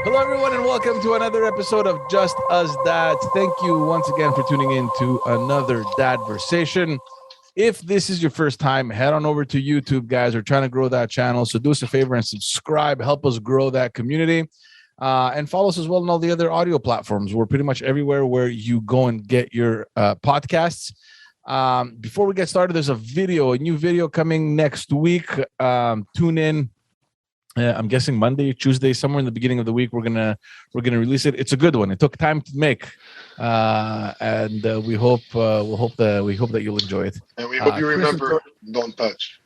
Hello, everyone, and welcome to another episode of Just Us Dads. Thank you once again for tuning in to another Dadversation. If this is your first time, head on over to YouTube, guys. We're trying to grow that channel, so do us a favor and subscribe. Help us grow that community. And follow us as well on all the other audio platforms. We're pretty much everywhere where you go and get your podcasts. Before we get started, there's a new video coming next week. Tune in. I'm guessing Monday, Tuesday, somewhere in the beginning of the week. We're gonna release it. It's a good one. It took time to make, and we hope that you'll enjoy it. And we hope you remember, don't touch.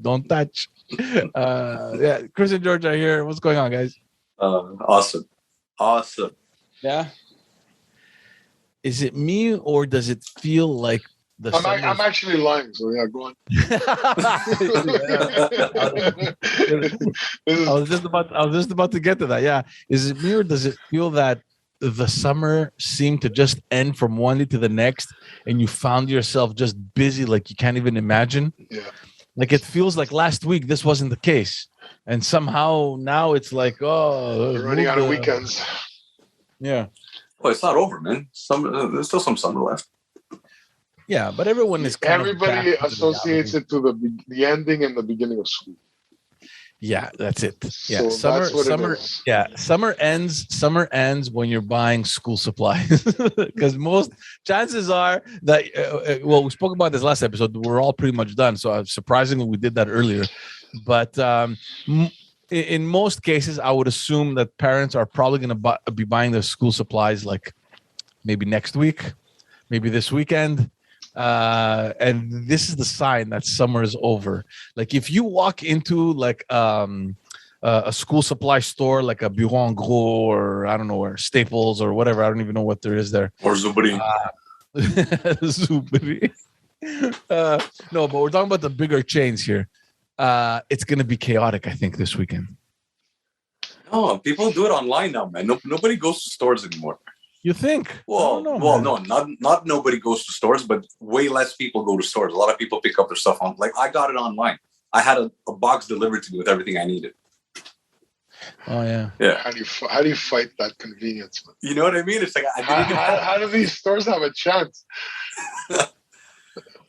Don't touch. Yeah, Chris and George are here. What's going on, guys? Awesome. Yeah. Is it me or does it feel like I'm actually lying, so yeah, go on. I was just about to get to that. Yeah. Is it me or does it feel that the summer seemed to just end from one day to the next and you found yourself just busy like you can't even imagine? Yeah. Like it feels like last week this wasn't the case. And somehow now it's like, we're running out of weekends. Yeah. Well, it's not over, man. There's still some summer left. Yeah, but everyone is everybody associates it to the ending and the beginning of school. Yeah, that's it. Yeah, so summer. Yeah, summer ends when you're buying school supplies, because most chances are that. We spoke about this last episode. We're all pretty much done. So surprisingly, we did that earlier. But in most cases, I would assume that parents are probably going to be buying their school supplies like maybe next week, maybe this weekend. And this is the sign that summer is over. Like if you walk into like a school supply store, like a Bureau en Gros or I don't know where, Staples or whatever. I don't even know what there is there. Or Zubri. Zubri. No, but we're talking about the bigger chains here. It's going to be chaotic, I think, this weekend. Oh, people do it online now, man. Nobody goes to stores anymore. You think? No, not nobody goes to stores, but way less people go to stores. A lot of people pick up their stuff on. Like I got it online. I had a box delivered to me with everything I needed. Oh yeah. Yeah. How do you fight that convenience, man? You know what I mean? It's like how do these stores have a chance? That's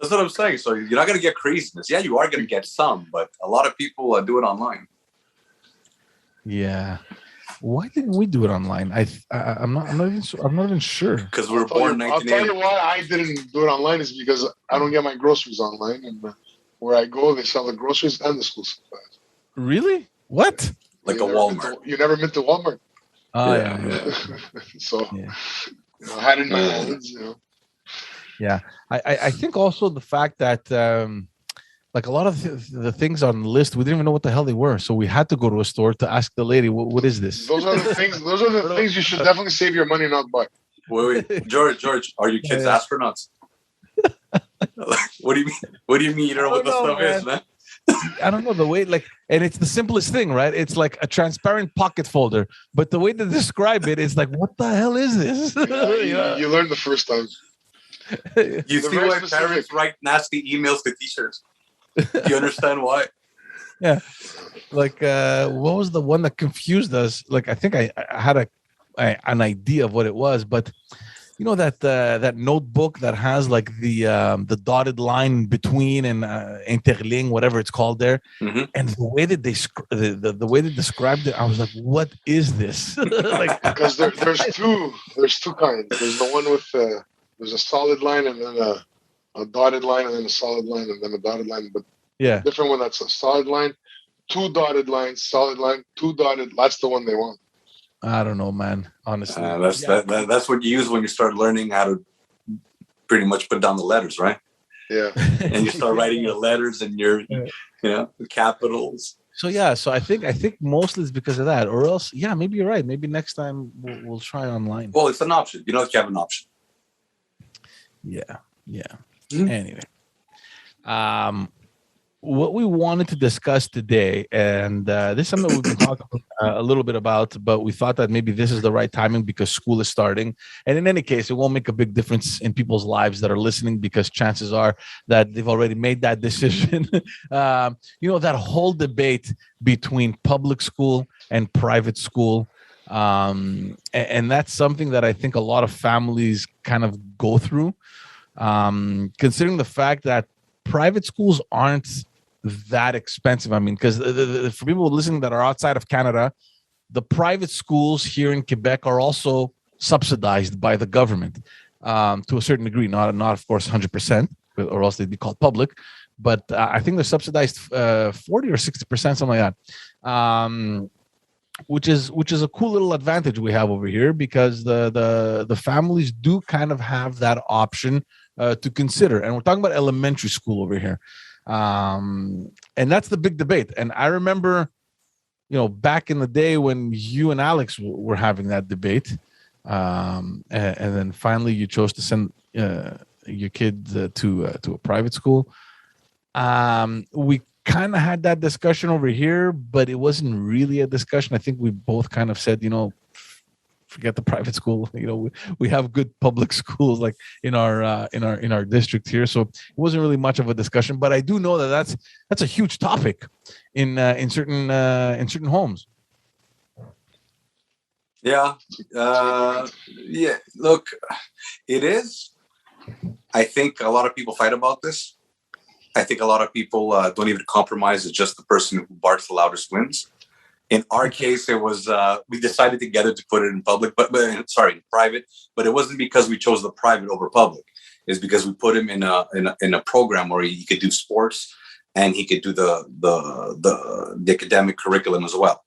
what I'm saying. So you're not gonna get craziness. Yeah, you are gonna get some, but a lot of people do it online. Yeah. Why didn't we do it online? I'm not even sure. Because we were born in 1980. I'll tell you why I didn't do it online is because I don't get my groceries online, and where I go, they sell the groceries and the school supplies. Really? What? Like a Walmart. You never been to Walmart? Oh yeah. So I had it in my hands. Yeah, I think also the fact that. Like a lot of the things on the list, we didn't even know what the hell they were. So we had to go to a store to ask the lady, what is this? Those are the things you should definitely save your money not buy. Wait. George, are your kids astronauts? What do you mean? What do you mean you don't know what the stuff is, man? I don't know the way, and it's the simplest thing, right? It's like a transparent pocket folder. But the way they describe it is like, what the hell is this? You learned the first time. You see why parents write nasty emails to teachers? You understand why? Yeah. Like, what was the one that confused us? Like, I think I had an idea of what it was, but you know that notebook that has like the dotted line between and interligne, whatever it's called there, and the way that the way they described it, I was like, what is this? Like, because there's two kinds. There's the one with there's a solid line and then a dotted line and then a solid line and then a dotted line, but yeah, different one that's a solid line, two dotted lines, solid line, two dotted. That's the one they want. I don't know, man. Honestly, that's what you use when you start learning how to pretty much put down the letters, right? Yeah, and you start writing your letters and your, the capitals. So I think mostly it's because of that, or else, maybe you're right. Maybe next time we'll try online. Well, it's an option. You have an option. Yeah. Anyway, what we wanted to discuss today, and this is something we've been talking a little bit about, but we thought that maybe this is the right timing because school is starting. And in any case, it won't make a big difference in people's lives that are listening because chances are that they've already made that decision. That whole debate between public school and private school. And that's something that I think a lot of families kind of go through, considering the fact that private schools aren't that expensive. I mean, because for people listening that are outside of Canada, the private schools here in Quebec are also subsidized by the government to a certain degree, not of course 100%, or else they'd be called public. But I think they're subsidized 40 or 60%, something like that. Which is a cool little advantage we have over here, because the families do kind of have that option to consider. And we're talking about elementary school over here. And that's the big debate. And I remember, back in the day when you and Alex were having that debate, and then finally you chose to send your kid to a private school. We kind of had that discussion over here, but it wasn't really a discussion. I think we both kind of said, forget the private school. We have good public schools like in our district here, so it wasn't really much of a discussion. But I do know that that's a huge topic in certain homes. Yeah. Yeah. Look, it is. I think a lot of people fight about this. I think a lot of people don't even compromise. It's just the person who barks the loudest wins. In our case, it was we decided together to put it in public, but in private. But it wasn't because we chose the private over public. It's because we put him in a program where he could do sports and he could do the academic curriculum as well.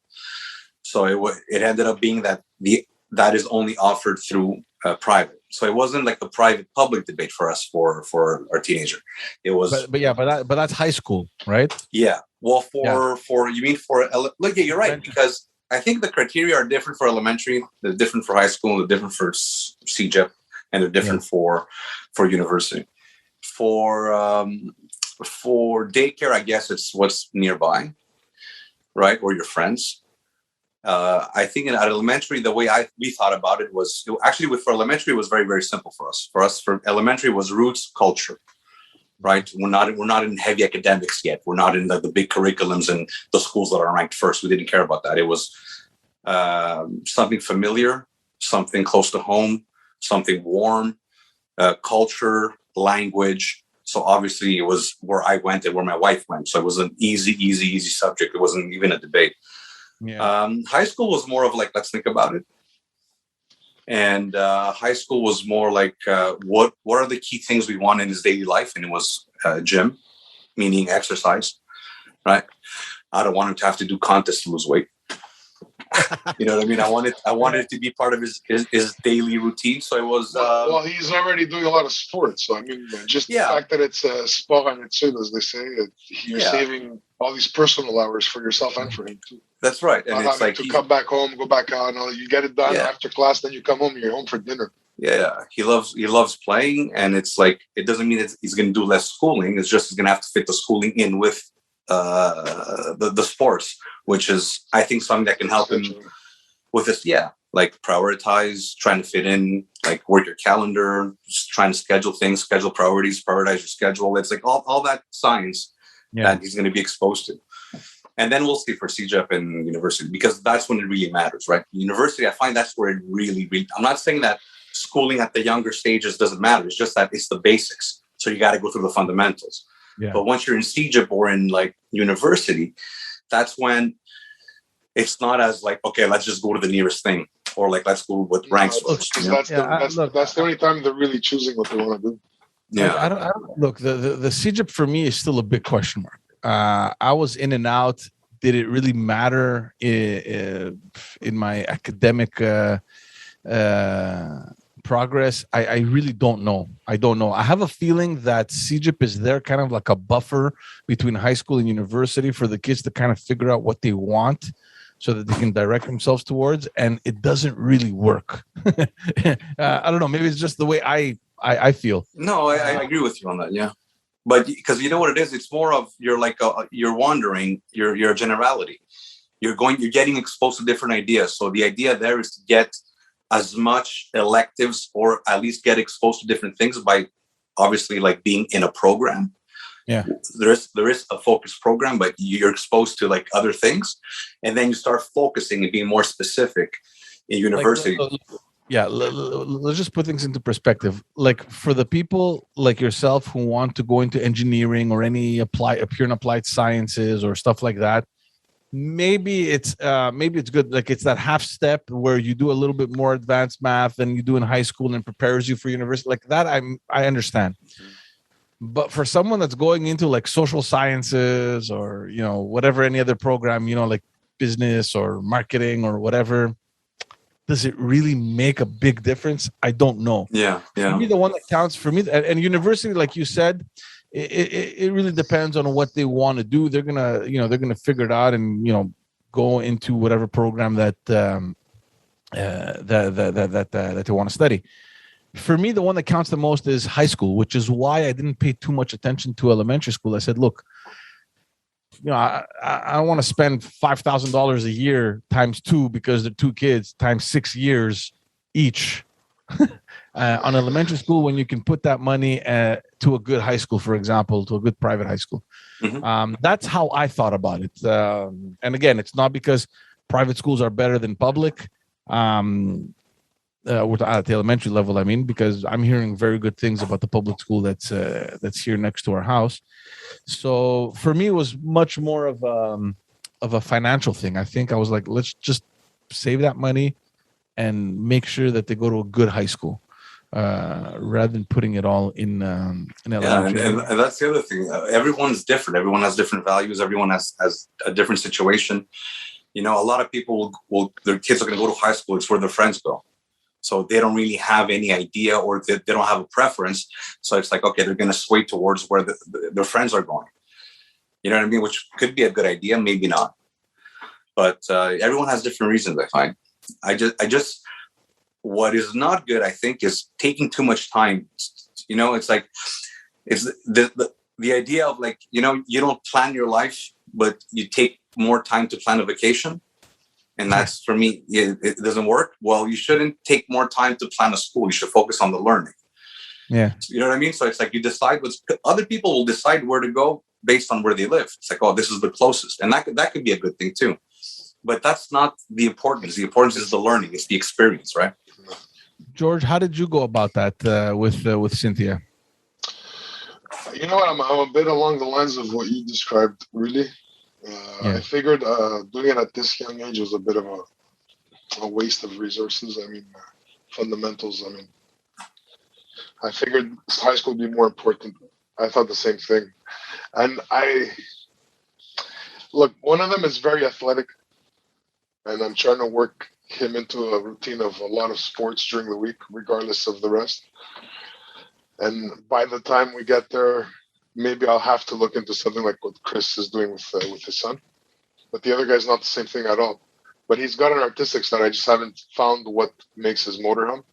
So it ended up being that is only offered through private. So it wasn't like the private public debate for us for our teenager. It was, but that's high school, right? Yeah. Well, you mean look, yeah, you're right, because I think the criteria are different for elementary, they're different for high school, they're different for CEGEP, and they're different for university. For daycare, I guess it's what's nearby, right, or your friends. I think at elementary, the way we thought about it was actually for elementary, it was very, very simple for us. For elementary, was roots, culture, right? We're not in heavy academics yet. We're not in the big curriculums and the schools that are ranked first. We didn't care about that. It was something familiar, something close to home, something warm, culture, language. So obviously, it was where I went and where my wife went. So it was an easy subject. It wasn't even a debate. Yeah. High school was more of like, let's think about it. And high school was more like, what are the key things we want in his daily life? And it was gym, meaning exercise, right? I don't want him to have to do contests to lose weight. You know what I mean? I wanted it to be part of his daily routine. So it was. Well, he's already doing a lot of sports. So I mean, just the fact that it's sport en études, as they say, you're saving all these personal hours for yourself and for him too. That's right, and it's like to come back home, go back out. You get it done after class, then you come home. You're home for dinner. Yeah, he loves playing, and it's like it doesn't mean that he's going to do less schooling. It's just he's going to have to fit the schooling in with the sports, which is I think something that can help him with this. Yeah, like prioritize, trying to fit in, like work your calendar, just trying to schedule things, schedule priorities, prioritize your schedule. It's like all that science that he's going to be exposed to. And then we'll see for CEGEP and university, because that's when it really matters, right? University, I find that's where it really, I'm not saying that schooling at the younger stages doesn't matter. It's just that it's the basics. So you got to go through the fundamentals. Yeah. But once you're in CEGEP or in like university, that's when it's not as like, okay, let's just go to the nearest thing, or like, let's go with ranks. That's the only time they're really choosing what they want to do. Yeah. I don't look, the CEGEP for me is still a big question mark. I was in and out. Did it really matter in my academic progress? I really don't know. I don't know. I have a feeling that CEGEP is there kind of like a buffer between high school and university for the kids to kind of figure out what they want so that they can direct themselves towards, and it doesn't really work. I don't know. Maybe it's just the way I feel. No, I agree with you on that. Yeah. But because you know what it is, it's more of you're wandering, you're a generality. You're getting exposed to different ideas. So the idea there is to get as much electives, or at least get exposed to different things by obviously like being in a program. Yeah, there is a focused program, but you're exposed to like other things, and then you start focusing and being more specific in university. Let's just put things into perspective. Like for the people like yourself who want to go into engineering or any pure and applied sciences or stuff like that, maybe it's good. Like it's that half step where you do a little bit more advanced math than you do in high school and prepares you for university. Like that, I understand. But for someone that's going into like social sciences or, you know, whatever, any other program, you know, like business or marketing or whatever, does it really make a big difference? I don't know. Yeah. For me, the one that counts for me, and university, like you said, it really depends on what they want to do. They're gonna figure it out and, you know, go into whatever program that they want to study. For me, the one that counts the most is high school, which is why I didn't pay too much attention to elementary school. I said, look, you know, I don't want to spend $5,000 a year times 2 because they're 2 kids times 6 years each on elementary school, when you can put that money to a good high school, for example, to a good private high school. Mm-hmm. That's how I thought about it. And again, it's not because private schools are better than public. At the elementary level, I mean, because I'm hearing very good things about the public school that's here next to our house. So for me, it was much more of a financial thing. I think I was like, let's just save that money and make sure that they go to a good high school, rather than putting it all in elementary. Yeah, and that's the other thing. Everyone's different. Everyone has different values. Everyone has a different situation. You know, a lot of people their kids are going to go to high school. It's where their friends go. So they don't really have any idea, or they don't have a preference. So it's like, okay, they're going to sway towards where their friends are going. You know what I mean? Which could be a good idea, maybe not. But everyone has different reasons, I find. I just, what is not good, I think, is taking too much time. You know, it's like, it's the idea of like, you know, you don't plan your life, but you take more time to plan a vacation. And that's, for me, it doesn't work. Well, you shouldn't take more time to plan a school. You should focus on the learning. Yeah. You know what I mean? So it's like you decide other people will decide where to go based on where they live. It's like, oh, this is the closest. And that could be a good thing too. But that's not the importance. The importance is the learning. It's the experience, right? George, how did you go about that with Cynthia? You know what? I'm a bit along the lines of what you described, really. I figured doing it at this young age was a bit of a waste of resources. I mean, fundamentals. I mean, I figured high school would be more important. I thought the same thing. And look, one of them is very athletic, and I'm trying to work him into a routine of a lot of sports during the week, regardless of the rest. And by the time we get there, maybe I'll have to look into something like what Chris is doing with his son. But the other guy's not the same thing at all. But he's got an artistic side. I just haven't found what makes his motor hum.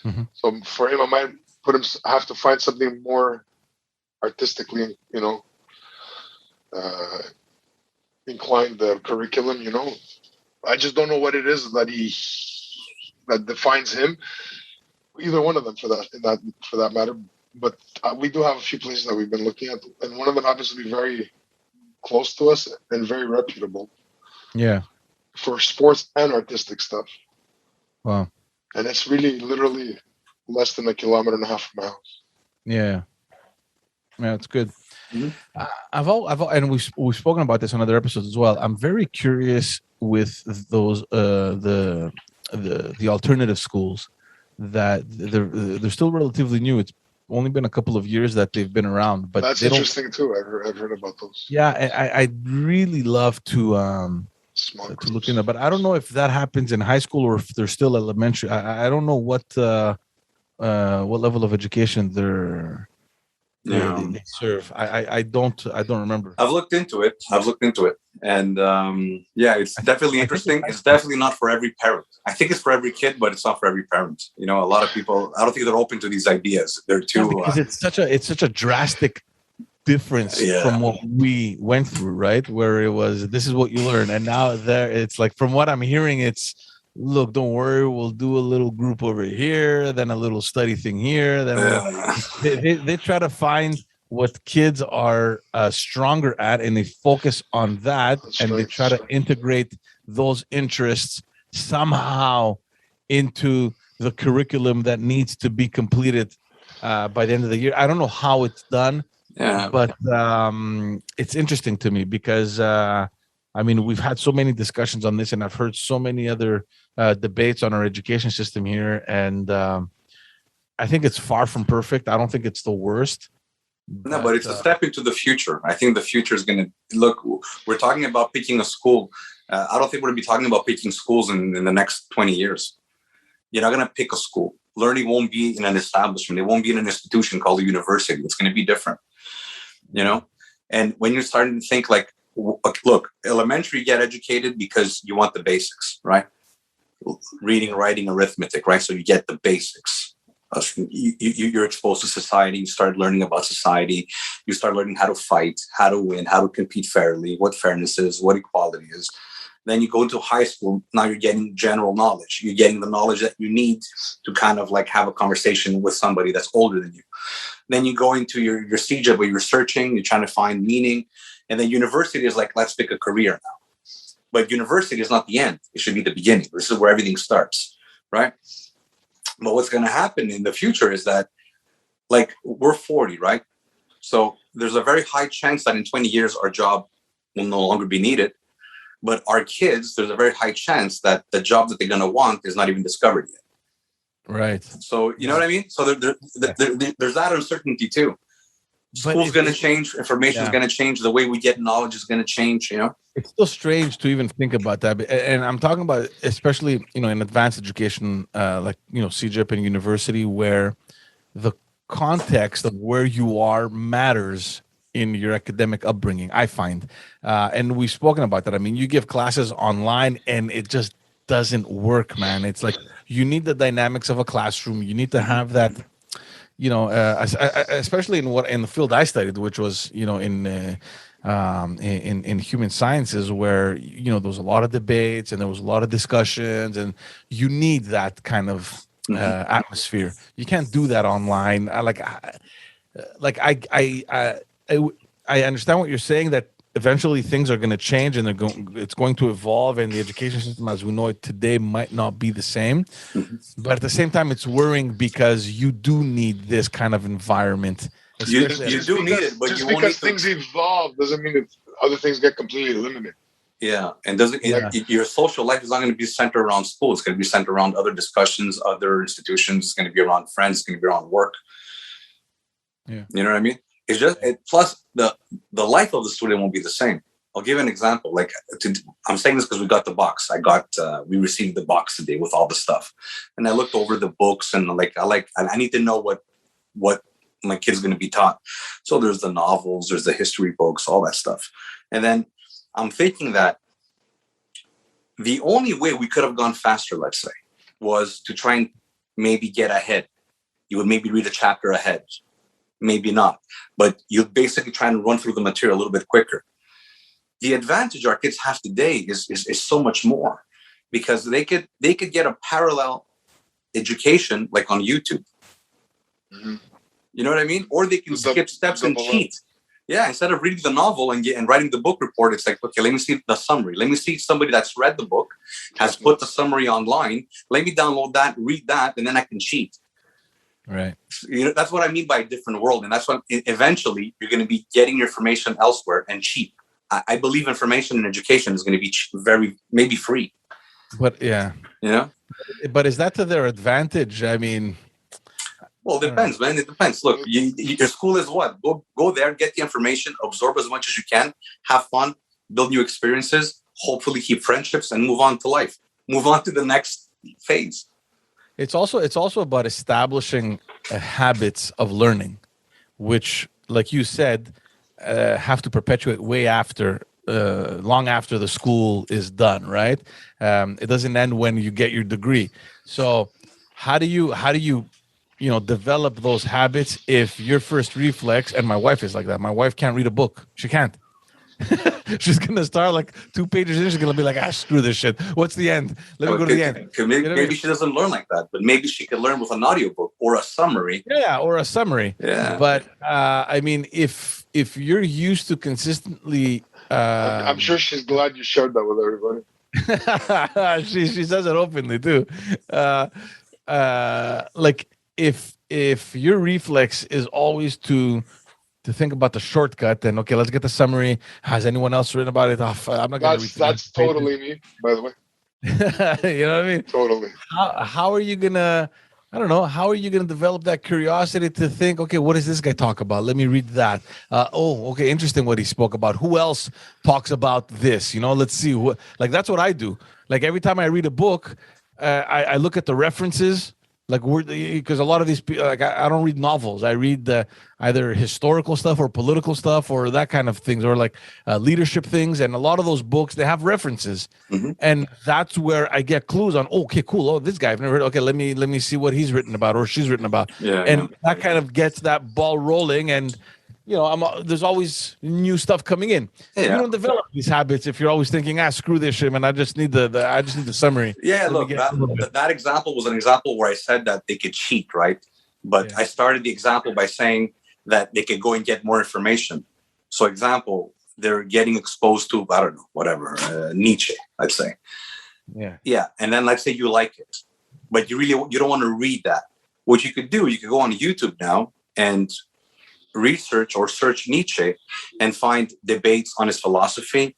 Mm-hmm. So for him, I might have to find something more artistically, you know, inclined curriculum. You know, I just don't know what it is that defines him. Either one of them, for that matter. But we do have a few places that we've been looking at, and one of them happens to be very close to us and very reputable. Yeah. For sports and artistic stuff. Wow. And it's really literally less than 1.5 kilometers from my house. Yeah. Yeah, it's good. Mm-hmm. And we've spoken about this on other episodes as well. I'm very curious with those the alternative schools that they're still relatively new. It's only been a couple of years that they've been around, but that's interesting too. I've heard about those. Yeah, I'd really love to look into, but I don't know if that happens in high school or if they're still elementary. I don't know what level of education they serve. I don't remember. I've looked into it, and it's definitely interesting. It's definitely not for every parent. I think it's for every kid, but it's not for every parent. You know, a lot of people, I don't think they're open to these ideas. They're too because it's such a drastic difference from what we went through, right? Where it was, this is what you learn. And now there, it's like, from what I'm hearing, it's, look, don't worry, we'll do a little group over here, then a little study thing here. Then they try to find what kids are stronger at, and they focus on that. And they try to integrate those interests somehow into the curriculum that needs to be completed by the end of the year. I don't know how it's done, but it's interesting to me because I mean, we've had so many discussions on this, and I've heard so many other debates on our education system here, and I think it's far from perfect. I don't think it's the worst. No, but it's a step into the future. I think the future is going to look. We're talking about picking a school. I don't think we're going to be talking about picking schools in the next 20 years. You're not going to pick a school. Learning won't be in an establishment. It won't be in an institution called a university. It's going to be different, you know? And when you're starting to think like, look, elementary, you get educated because you want the basics, right? Reading, writing, arithmetic, right? So you get the basics. You're exposed to society. You start learning about society. You start learning how to fight, how to win, how to compete fairly, what fairness is, what equality is. Then you go into high school. Now you're getting general knowledge. You're getting the knowledge that you need to kind of like have a conversation with somebody that's older than you. Then you go into your CJ where you're searching, you're trying to find meaning. And then university is like, let's pick a career now. But university is not the end. It should be the beginning. This is where everything starts, right? But what's going to happen in the future is that, like, we're 40, right? So there's a very high chance that in 20 years, our job will no longer be needed. But our kids, there's a very high chance that the job that they're going to want is not even discovered yet. Right. So, you know what I mean? So there's that uncertainty too. School's going to change. Information is going to change. The way we get knowledge is going to change, you know? It's still strange to even think about that. And I'm talking about, especially, you know, in advanced education, like, you know, CJIP and university, where the context of where you are matters in your academic upbringing, I find. And we've spoken about that. I mean, you give classes online and it just doesn't work, man. It's like, you need the dynamics of a classroom. You need to have that, you know, especially in the field I studied, which was, you know, in human sciences, where, you know, there was a lot of debates and there was a lot of discussions, and you need that kind of atmosphere. You can't do that online. I understand what you're saying, that eventually things are going to change and it's going to evolve, and the education system as we know it today might not be the same. But at the same time, it's worrying because you do need this kind of environment. You do need it, but just because things evolve doesn't mean that other things get completely eliminated. Yeah, and your social life is not going to be centered around school. It's going to be centered around other discussions, other institutions. It's going to be around friends. It's going to be around work. Yeah, you know what I mean? It's just plus the life of the student won't be the same. I'll give you an example. Like, I'm saying this because we got the box. We received the box today with all the stuff, and I looked over the books, and I need to know what my kid's going to be taught. So there's the novels, there's the history books, all that stuff, and then I'm thinking that the only way we could have gone faster, let's say, was to try and maybe get ahead. You would maybe read a chapter ahead. Maybe not, but you're basically trying to run through the material a little bit quicker. The advantage our kids have today is so much more, because they could get a parallel education like on YouTube. You know what I mean? Or they can skip steps and cheat. Yeah, instead of reading the novel and writing the book report, it's like, okay, let me see the summary. Let me see somebody that's read the book, has put the summary online. Let me download that, read that, and then I can cheat. Right. You know, that's what I mean by a different world. And that's what eventually you're going to be getting your information elsewhere and cheap. I believe information and education is going to be maybe free. But yeah, you know, but is that to their advantage? I mean, well, it depends, man. It depends. Look, your school is what? Go there, get the information, absorb as much as you can, have fun, build new experiences, hopefully keep friendships, and move on to life. Move on to the next phase. It's also about establishing habits of learning, which, like you said, have to perpetuate way after, long after the school is done, right? It doesn't end when you get your degree. So how do you develop those habits if your first reflex, and my wife is like that. My wife can't read a book. She can't. She's gonna start like 2 pages in. She's gonna be like, screw this shit. What's the end? Let me go to the end. Maybe she doesn't learn like that, but maybe she could learn with an audiobook or a summary. Yeah, or a summary. Yeah. But I mean, if you're used to consistently, I'm sure she's glad you shared that with everybody. she says it openly too. Like if your reflex is always to think about the shortcut, then okay, let's get the summary. Has anyone else written about it? I'm not gonna read. That's totally me, by the way. You know what I mean? Totally. How are you gonna? I don't know. How are you gonna develop that curiosity to think? Okay, what does this guy talk about? Let me read that. Okay, interesting what he spoke about. Who else talks about this? Let's see. Like that's what I do. Like every time I read a book, I look at the references. Like because a lot of these people, like I don't read novels. I read either historical stuff or political stuff or that kind of things, or like leadership things. And a lot of those books, they have references, and that's where I get clues on. Okay, cool. Oh, this guy I've never heard. Okay, let me see what he's written about or she's written about. That kind of gets that ball rolling. And there's always new stuff coming in. Yeah. You don't develop these habits if you're always thinking, screw this shit, man. I just need the summary. Yeah, look, that example was an example where I said that they could cheat, right? But I started the example by saying that they could go and get more information. So, example, they're getting exposed to, I don't know, whatever, Nietzsche, let's say. Yeah. And then let's say you like it, but you don't want to read that. What you could do, you could go on YouTube now and research or search Nietzsche and find debates on his philosophy,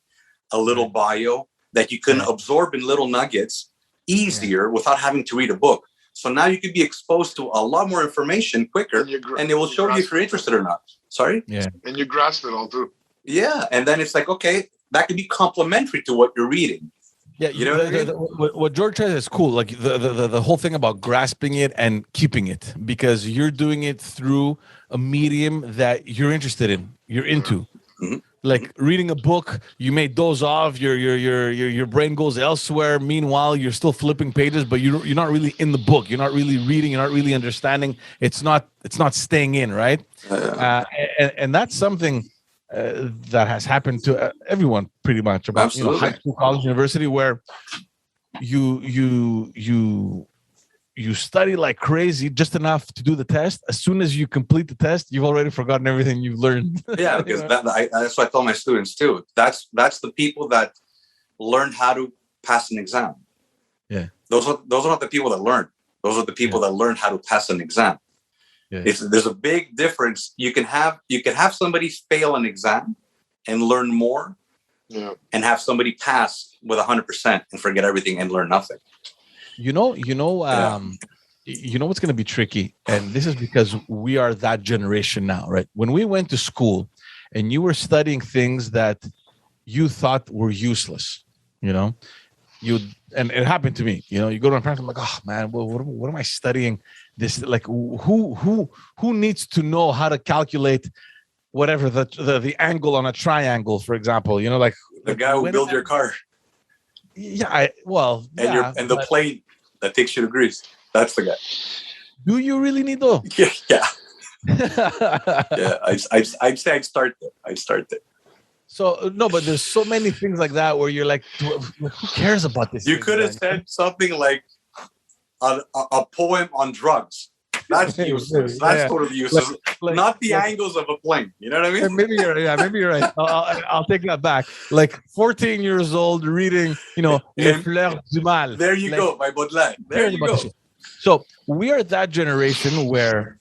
a little bio that you can absorb in little nuggets easier without having to read a book. So now you could be exposed to a lot more information quicker, and it will show you if you're interested or not. Sorry? Yeah. And you grasp it all too. Yeah. And then it's like, okay, that could be complementary to what you're reading. Yeah, what George says is cool. Like the whole thing about grasping it and keeping it, because you're doing it through a medium that you're interested in, you're into. Like reading a book, you may doze off, your brain goes elsewhere. Meanwhile, you're still flipping pages, but you're not really in the book. You're not really reading. You're not really understanding. It's not staying in, right? And that's something that has happened to everyone pretty much about high school, college, university, where you study like crazy just enough to do the test. As soon as you complete the test, you've already forgotten everything you've learned. Yeah, because that's what I tell my students too. That's the people that learn how to pass an exam. Yeah, those are not the people that learn. Those are the people that learn how to pass an exam. Yeah. There's a big difference. You can have somebody fail an exam and learn more, and have somebody pass with 100% and forget everything and learn nothing. You know what's going to be tricky, and this is because we are that generation now, right? When we went to school, and you were studying things that you thought were useless, and it happened to me. You go to my parents, I'm like, oh man, what am I studying? This, like, who needs to know how to calculate whatever the angle on a triangle, for example? Like the guy who built your car. Yeah, and the plane that takes you to Greece. That's the guy. Do you really need though? Yeah. Yeah, I'd say I'd start there. So no, but there's so many things like that where you're like, who cares about this? You could have said something like a poem on drugs. That's useless. That's totally useless. Not the angles of a plane. You know what I mean? Maybe you're right. I'll take that back. Like 14 years old reading, Les Fleurs du Mal. There you go, my Baudelaire. There you go. So we are that generation where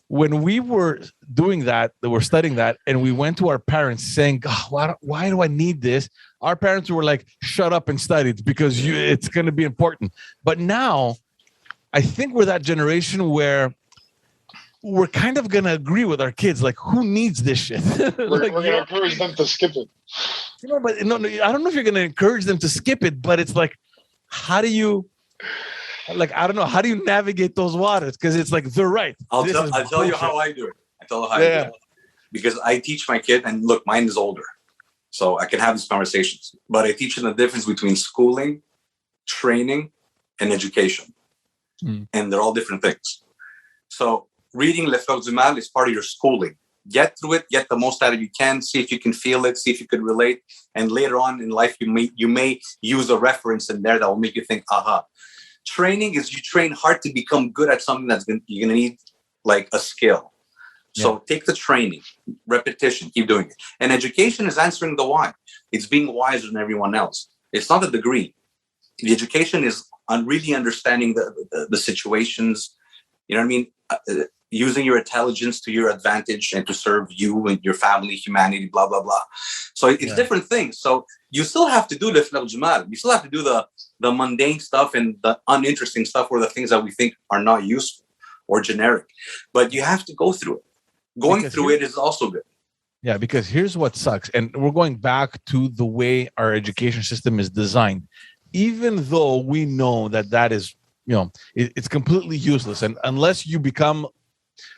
when we were doing that we're studying that, and we went to our parents saying, God, why do I need this? Our parents were like, shut up and study it because it's going to be important. But now, I think we're that generation where we're kind of going to agree with our kids. Like, who needs this shit? We're going to encourage them to skip it. But no, I don't know if you're going to encourage them to skip it, but it's like, how do you, I don't know, how do you navigate those waters? Because it's like, they're right. I'll tell you how I do it. I do it. Because I teach my kid, and look, mine is older, so I can have these conversations. But I teach them the difference between schooling, training, and education. And they're all different things. So reading Le Fleur du Mal is part of your schooling. Get through it, get the most out of you can, see if you can feel it, see if you could relate. And later on in life, you may use a reference in there that will make you think, aha. Training is you train hard to become good at something you're going to need like a skill. So take the training, repetition, keep doing it. And education is answering the why. It's being wiser than everyone else. It's not a degree. The education is on really understanding the situations, you know what I mean? Using your intelligence to your advantage and to serve you and your family, humanity, blah, blah, blah. So it's different things. So you still have to do the flawed. You still have to do the mundane stuff and the uninteresting stuff, or the things that we think are not useful or generic. But you have to go through it. Going through it is also good. Yeah, because here's what sucks. And we're going back to the way our education system is designed. Even though we know that is, it's completely useless. And unless you become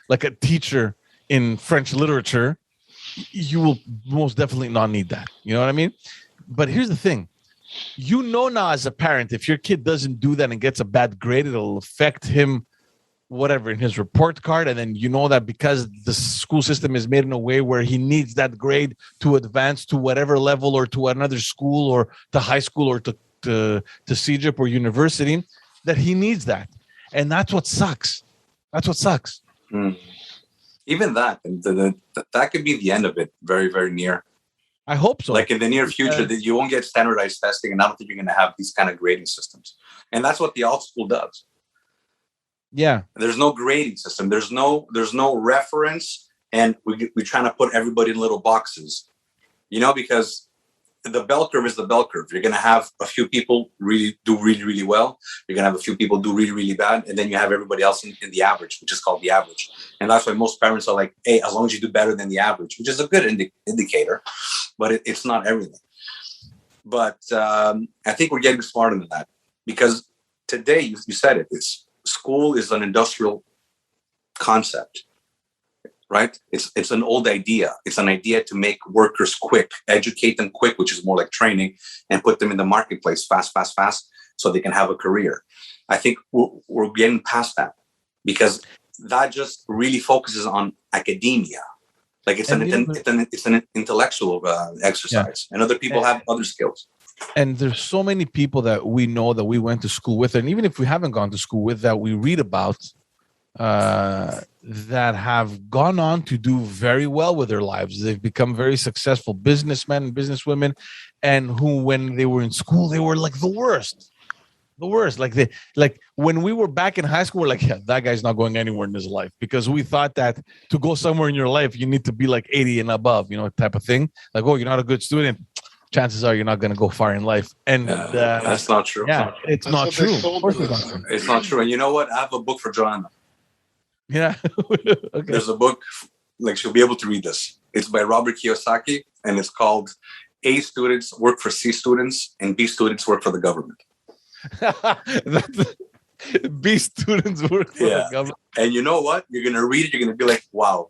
like a teacher in French literature, you will most definitely not need that. You know what I mean? But here's the thing. Now as a parent, if your kid doesn't do that and gets a bad grade, it'll affect him, whatever, in his report card. And then that because the school system is made in a way where he needs that grade to advance to whatever level, or to another school, or to high school, or to CEGEP or university, that he needs that. And that's what sucks. That's what sucks. Even that could be the end of it very, very near. I hope so. Like in the near future, that you won't get standardized testing, and I don't think you're going to have these kind of grading systems. And that's what the alt school does. Yeah. There's no grading system. There's no reference, and we're trying to put everybody in little boxes, because the bell curve is the bell curve. You're going to have a few people do really, really well. You're going to have a few people do really, really bad. And then you have everybody else in the average, which is called the average. And that's why most parents are like, hey, as long as you do better than the average, which is a good indicator, but it's not everything. But I think we're getting smarter than that, because today, you said it, school is an industrial concept. Right? It's an old idea. It's an idea to make workers quick, educate them quick, which is more like training, and put them in the marketplace fast, so they can have a career. I think we're getting past that, because that just really focuses on academia. Like it's an intellectual exercise, and other people have other skills. And there's so many people that we know that we went to school with, and even if we haven't gone to school with, that we read about, that have gone on to do very well with their lives. They've become very successful businessmen and businesswomen, and who, when they were in school, they were like the worst. Like when we were back in high school, we're like, yeah, that guy's not going anywhere in his life, because we thought that to go somewhere in your life, you need to be like 80 and above, type of thing. Like, oh, you're not a good student, chances are you're not going to go far in life. And that's not true. Yeah, it's not true. Of course it's not true. It's not true. And you know what? I have a book for Joanna. Yeah. Okay. There's a book, like, she'll be able to read this. It's by Robert Kiyosaki, and it's called A Students Work for C Students and B Students Work for the Government. B students work for the government. And you know what? You're going to read it. You're going to be like, wow.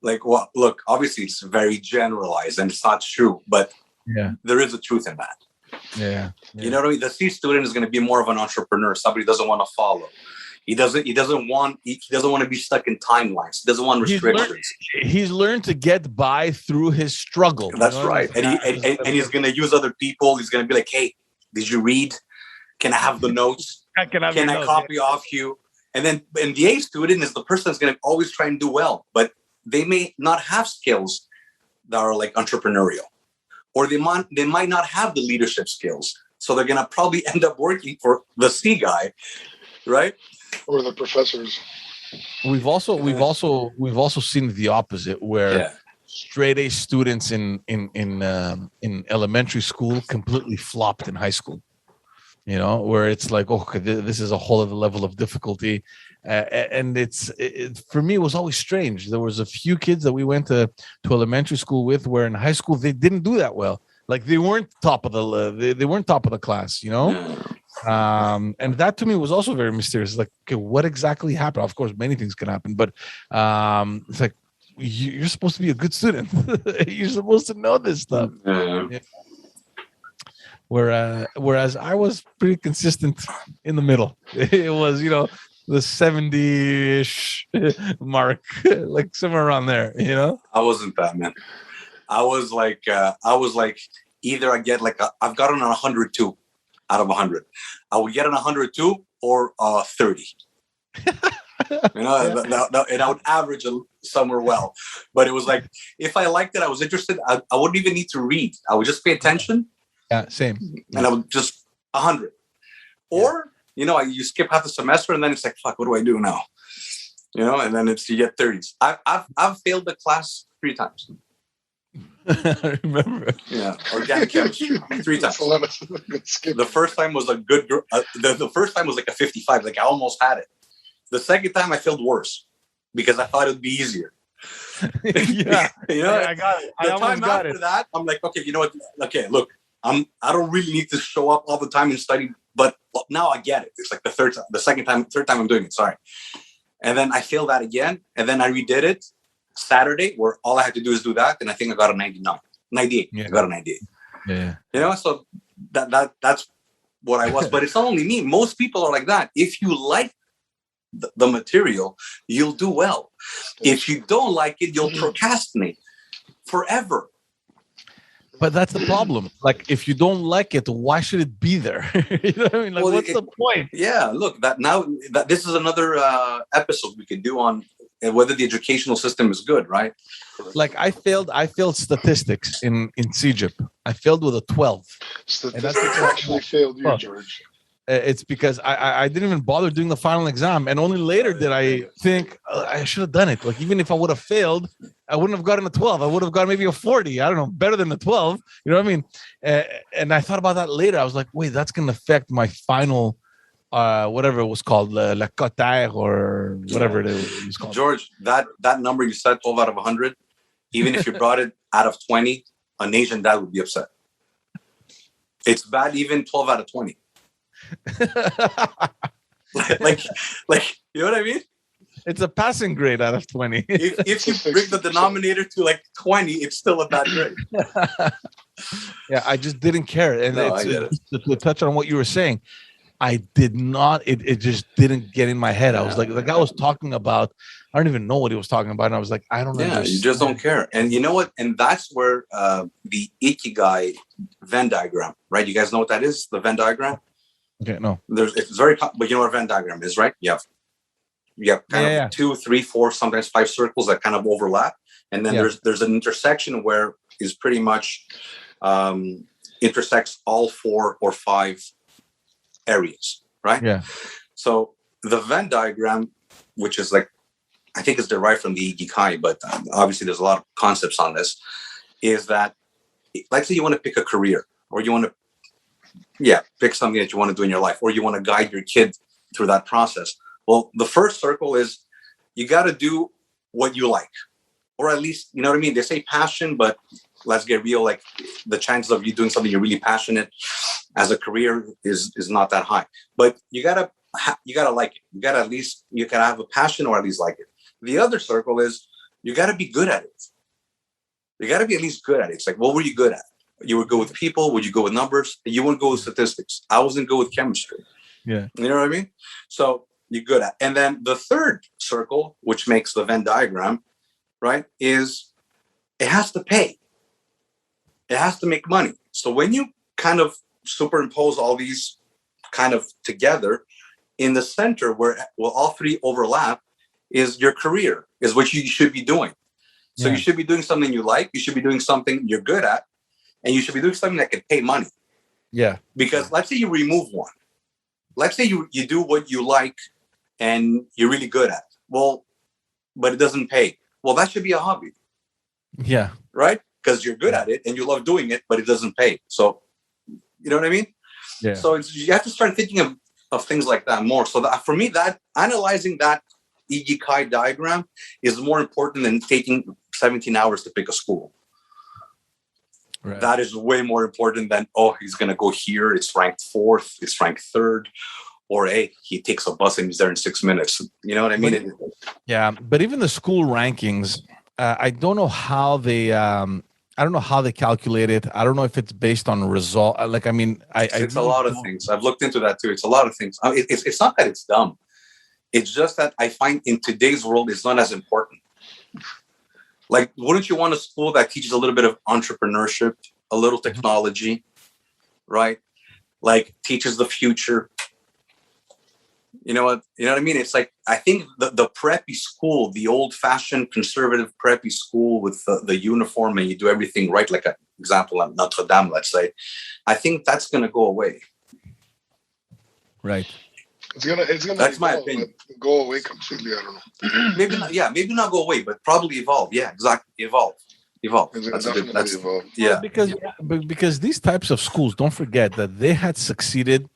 Like, well, look, obviously it's very generalized and it's not true, but there is a truth in that. Yeah. You know what I mean? The C student is going to be more of an entrepreneur. Somebody who doesn't want to follow. He doesn't want to be stuck in timelines. He doesn't want restrictions. He's learned to get by through his struggle. That's right. And he's going to use other people. He's going to be like, hey, did you read? Can I have the notes? Can I copy off you? And then, and the A student is the person that's going to always try and do well, but they may not have skills that are like entrepreneurial, or they might not have the leadership skills. So they're going to probably end up working for the C guy, right? Or the professors. We've also seen the opposite, where straight A students in elementary school completely flopped in high school. You know, where it's like, okay, this is a whole other level of difficulty, and for me, it was always strange. There was a few kids that we went to elementary school with, where in high school they didn't do that well. Like they weren't top of the class, you know. And that to me was also very mysterious. Like, okay, what exactly happened? Of course, many things can happen, but it's like you're supposed to be a good student. You're supposed to know this stuff. Yeah. Whereas I was pretty consistent in the middle. It was, the 70-ish mark, like somewhere around there, you know? I wasn't that, man. I was like either I get like I've gotten a 102 out of 100. I would get an 102 or 30. You know, and I would average somewhere well. But it was like, if I liked it, I was interested, I wouldn't even need to read. I would just pay attention. Yeah, same. And I would just 100. Or, you know, you skip half the semester and then it's like, fuck, what do I do now? You know, and then you get 30s. I've failed the class 3 times. I remember. Yeah, organic chemistry 3 times. The first time was a good. The first time was like a 55. Like I almost had it. The second time I failed worse because I thought it'd be easier. Yeah, you know, I got it. The time after that, I'm like, okay, you know what? Okay, look, I don't really need to show up all the time and study, but now I get it. It's like third time I'm doing it. Sorry, and then I failed that again, and then I redid it Saturday, where all I had to do is do that, and I think I got a 98. Yeah. I got a 98. Yeah, you know, so that's what I was. But it's not only me. Most people are like that. If you like the material, you'll do well. If you don't like it, you'll procrastinate forever. But that's the problem. Like, if you don't like it, why should it be there? You know what I mean? Like, what's the point? Yeah, look, this is another episode we could do on whether the educational system is good, right? Like, I failed statistics in Egypt. I failed with a 12. Statistics actually failed you, George. It's because I didn't even bother doing the final exam, and only later did I think I should have done it. Like, even if I would have failed, I wouldn't have gotten a 12. I would have gotten maybe a 40. I don't know, better than a 12. You know what I mean? And I thought about that later. I was like, wait, that's going to affect my final, whatever it was called, la coteur or whatever it was called. George, that number you said, 12 out of 100, even if you brought it out of 20, an Asian dad would be upset. It's bad even 12 out of 20. like you know what I mean? It's a passing grade out of 20. If you bring the denominator to like 20, it's still a bad grade. Yeah, I just didn't care. And to touch on what you were saying, I did not. It just didn't get in my head. I was like, the guy was talking about, I don't even know what he was talking about. And I was like, I don't know. Yeah, you just don't care. And you know what? And that's where the Ikigai Venn diagram, right? You guys know what that is? The Venn diagram? Okay, no. It's very, but you know what a Venn diagram is, right? You have kind of 2, 3, 4, sometimes 5 circles that kind of overlap, and then there's an intersection where is pretty much intersects all 4 or 5 areas, right? Yeah. So the Venn diagram, which is like, I think it's derived from the Ikigai, but obviously there's a lot of concepts on this, is that, let's say you want to pick a career, or you want to pick something that you want to do in your life, or you want to guide your kid through that process. Well, the first circle is you got to do what you like, or at least, you know what I mean? They say passion, but let's get real. Like, the chances of you doing something you're really passionate as a career is not that high, but you gotta like it. You gotta have a passion, or at least like it. The other circle is you gotta be good at it. You gotta be at least good at it. It's like, what were you good at? You would go with people. Would you go with numbers? You wouldn't go with statistics. I wasn't good with chemistry. Yeah. You know what I mean? So you're good at. And then the third circle, which makes the Venn diagram, right, is it has to pay. It has to make money. So when you kind of superimpose all these kind of together, in the center where all 3 overlap is your career, is what you should be doing. So you should be doing something you like. You should be doing something you're good at. And you should be doing something that can pay money. Yeah. Because let's say you remove one. Let's say you do what you like and you're really good at. Well, but it doesn't pay. Well, that should be a hobby. Yeah. Right? Because you're good at it and you love doing it, but it doesn't pay. So, you know what I mean? Yeah. So you have to start thinking of things like that more. So for me, that analyzing that Ikigai diagram is more important than taking 17 hours to pick a school. Right. That is way more important than, he's going to go here. It's ranked 4th. It's ranked 3rd. Or, hey, he takes a bus and he's there in 6 minutes. You know what I mean? But even the school rankings, I don't know how they calculate it. I don't know if it's based on result. It's a lot of things. I've looked into that too. It's a lot of things. It's not that it's dumb. It's just that I find in today's world, it's not as important. Like, wouldn't you want a school that teaches a little bit of entrepreneurship, a little technology, right? Like teaches the future. You know what I mean? It's like, I think the preppy school, the old fashioned conservative preppy school with the uniform and you do everything right, like an example at Notre Dame, let's say, I think that's going to go away. Right. It's gonna That's my opinion. Go away completely. I don't know. Maybe not. Yeah, maybe not go away, but probably evolve. Yeah, exactly. Evolve. It's gonna definitely evolve. Yeah. Because these types of schools, don't forget that they had succeeded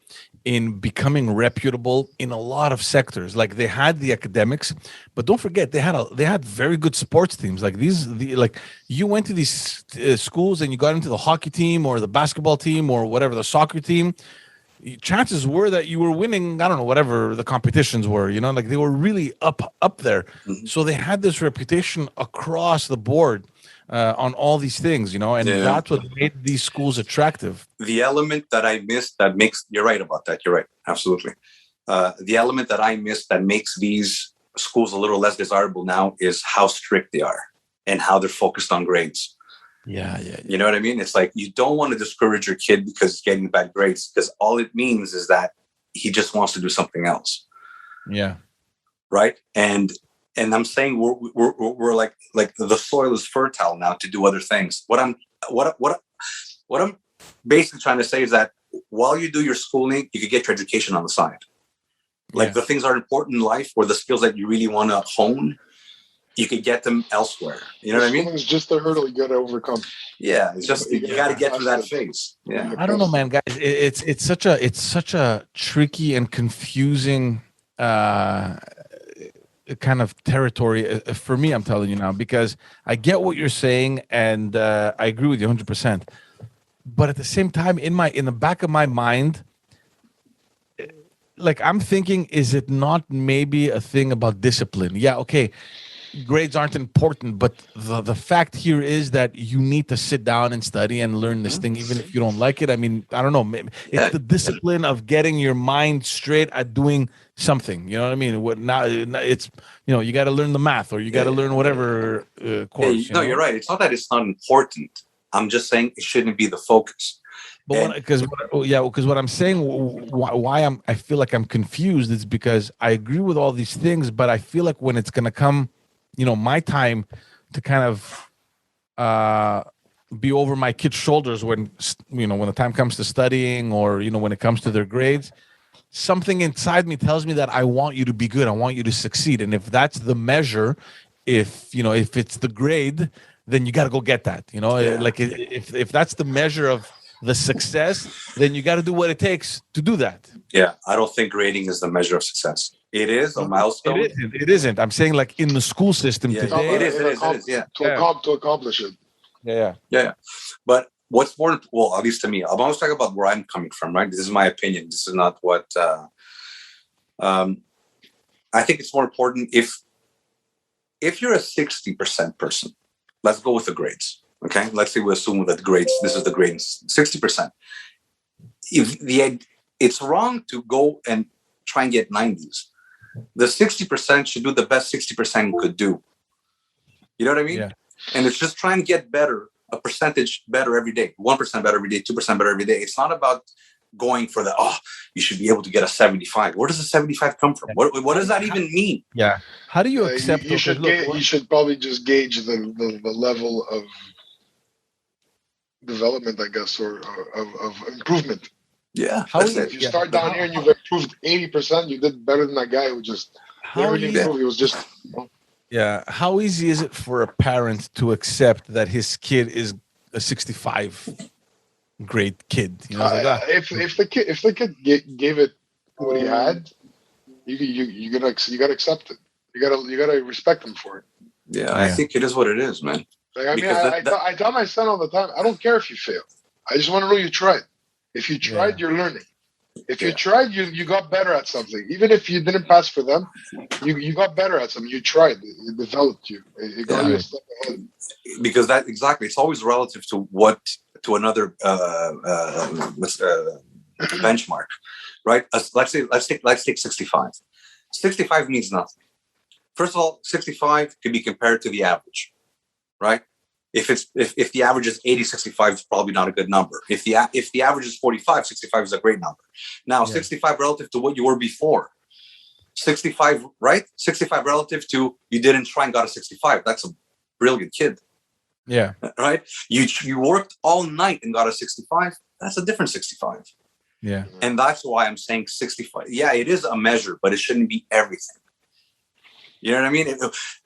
in becoming reputable in a lot of sectors. Like they had the academics, but don't forget they had very good sports teams. Like you went to these schools and you got into the hockey team or the basketball team or whatever, the soccer team. Chances were that you were winning, I don't know, whatever the competitions were, like they were really up there. Mm-hmm. So they had this reputation across the board on all these things, and that's what made these schools attractive. The element that I missed you're right about that. You're right. Absolutely. The element that I missed that makes these schools a little less desirable now is how strict they are and how they're focused on grades. Yeah. You know what I mean? It's like you don't want to discourage your kid because he's getting bad grades, because all it means is that he just wants to do something else. Yeah. Right. And I'm saying we're like the soil is fertile now to do other things. What I'm basically trying to say is that while you do your schooling, you could get your education on the side. Like the things that are important in life or the skills that you really want to hone, you could get them elsewhere. You know what I mean? It's just a hurdle you got to overcome. Yeah, it's just you got to get through that phase. Yeah, I don't know, man, guys. It's such a tricky and confusing kind of territory for me. I'm telling you now, because I get what you're saying, and I agree with you 100%. But at the same time, in the back of my mind, like I'm thinking, is it not maybe a thing about discipline? Yeah, okay. Grades aren't important, but the fact here is that you need to sit down and study and learn this thing, even if you don't like it. I mean, I don't know. It's the discipline of getting your mind straight at doing something. You know what I mean? It's you got to learn the math, or you got to learn whatever course. You're right. It's not that it's not important. I'm just saying it shouldn't be the focus. But because what I'm saying, why I feel like I'm confused is because I agree with all these things, but I feel like when it's gonna come, my time to kind of be over my kids' shoulders when the time comes to studying, or when it comes to their grades, something inside me tells me that I want you to be good, I want you to succeed, and if that's the measure, if it's the grade, then you got to go get that. Like if that's the measure of the success, then you got to do what it takes to do that. Yeah, I don't think grading is the measure of success. It is a milestone. It isn't. I'm saying, like, in the school system today. It is. Yeah. To accomplish it. Yeah. But what's more, well, at least to me, I'm always talking about where I'm coming from, right? This is my opinion. This is not what I think it's more important if you're a 60% person. Let's go with the grades. Okay, let's say we assume that grades. This is the grades. 60%. It's wrong to go and try and get 90s. The 60% should do the best 60% could do. You know what I mean? Yeah. And it's just trying to get better, a percentage better every day, 1% better every day, 2% better every day. It's not about going for you should be able to get a 75. Where does a 75 come from? What does that even mean? Yeah. How do you accept? You should probably just gauge the level of development, I guess, or of improvement. Yeah. If you start down here and you've improved 80%, you did better than that guy who just didn't really improve. He was just. Yeah. How easy is it for a parent to accept that his kid is a 65 grade kid? If the kid gave it what he had, you gotta accept it. You gotta respect him for it. Yeah, I think it is what it is, man. Like, I tell my son all the time, I don't care if you fail. I just want to know you tried. If you tried, you're learning. If you tried, you got better at something. Even if you didn't pass for them, you got better at something. You tried. It developed you. It got you a step ahead. Because it's always relative to another benchmark, right? Let's take 65. 65 means nothing. First of all, 65 can be compared to the average, right? If the average is 80, 65 is probably not a good number. If the average is 45, 65 is a great number. Now, 65 relative to what you were before. 65, right? 65 relative to you didn't try and got a 65. That's a brilliant kid. Yeah. Right? You worked all night and got a 65. That's a different 65. Yeah. And that's why I'm saying 65. Yeah, it is a measure, but it shouldn't be everything. You know what I mean?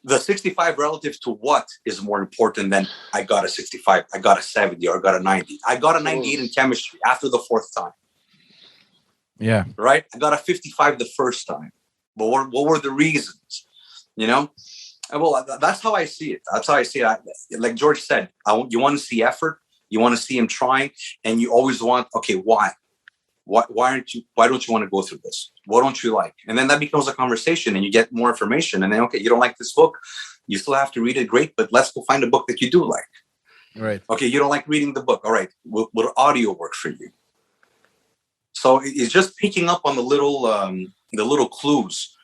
The 65 relative to what is more important than I got a 65, I got a 70, or I got a 90. I got a 98 in chemistry after the fourth time. Yeah. Right? I got a 55 the first time. But what were the reasons? You know? And well, that's how I see it. That's how I see it. Like George said, you want to see effort. You want to see him trying. And you always want, okay, why? Why don't you want to go through this? What don't you like? And then that becomes a conversation and you get more information. And then, okay, you don't like this book. You still have to read it. Great. But let's go find a book that you do like. Right. Okay. You don't like reading the book. All right. Will audio work for you? So it's just picking up on the little clues.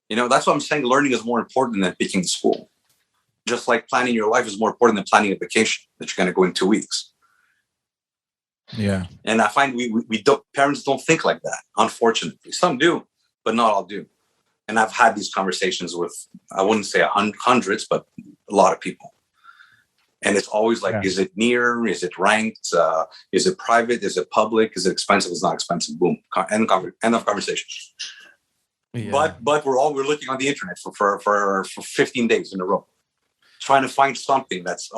You know, that's what I'm saying. Learning is more important than picking school. Just like planning your life is more important than planning a vacation that you're going to go in 2 weeks. Yeah. And I find we don't, parents don't think like that, unfortunately. Some do, but not all do. And I've had these conversations with, I wouldn't say hundreds, but a lot of people. And it's always like, is it near? Is it ranked? Is it private? Is it public? Is it expensive? It's not expensive. Boom. End of conversation. Yeah. But we're looking on the internet for 15 days in a row, trying to find something that's,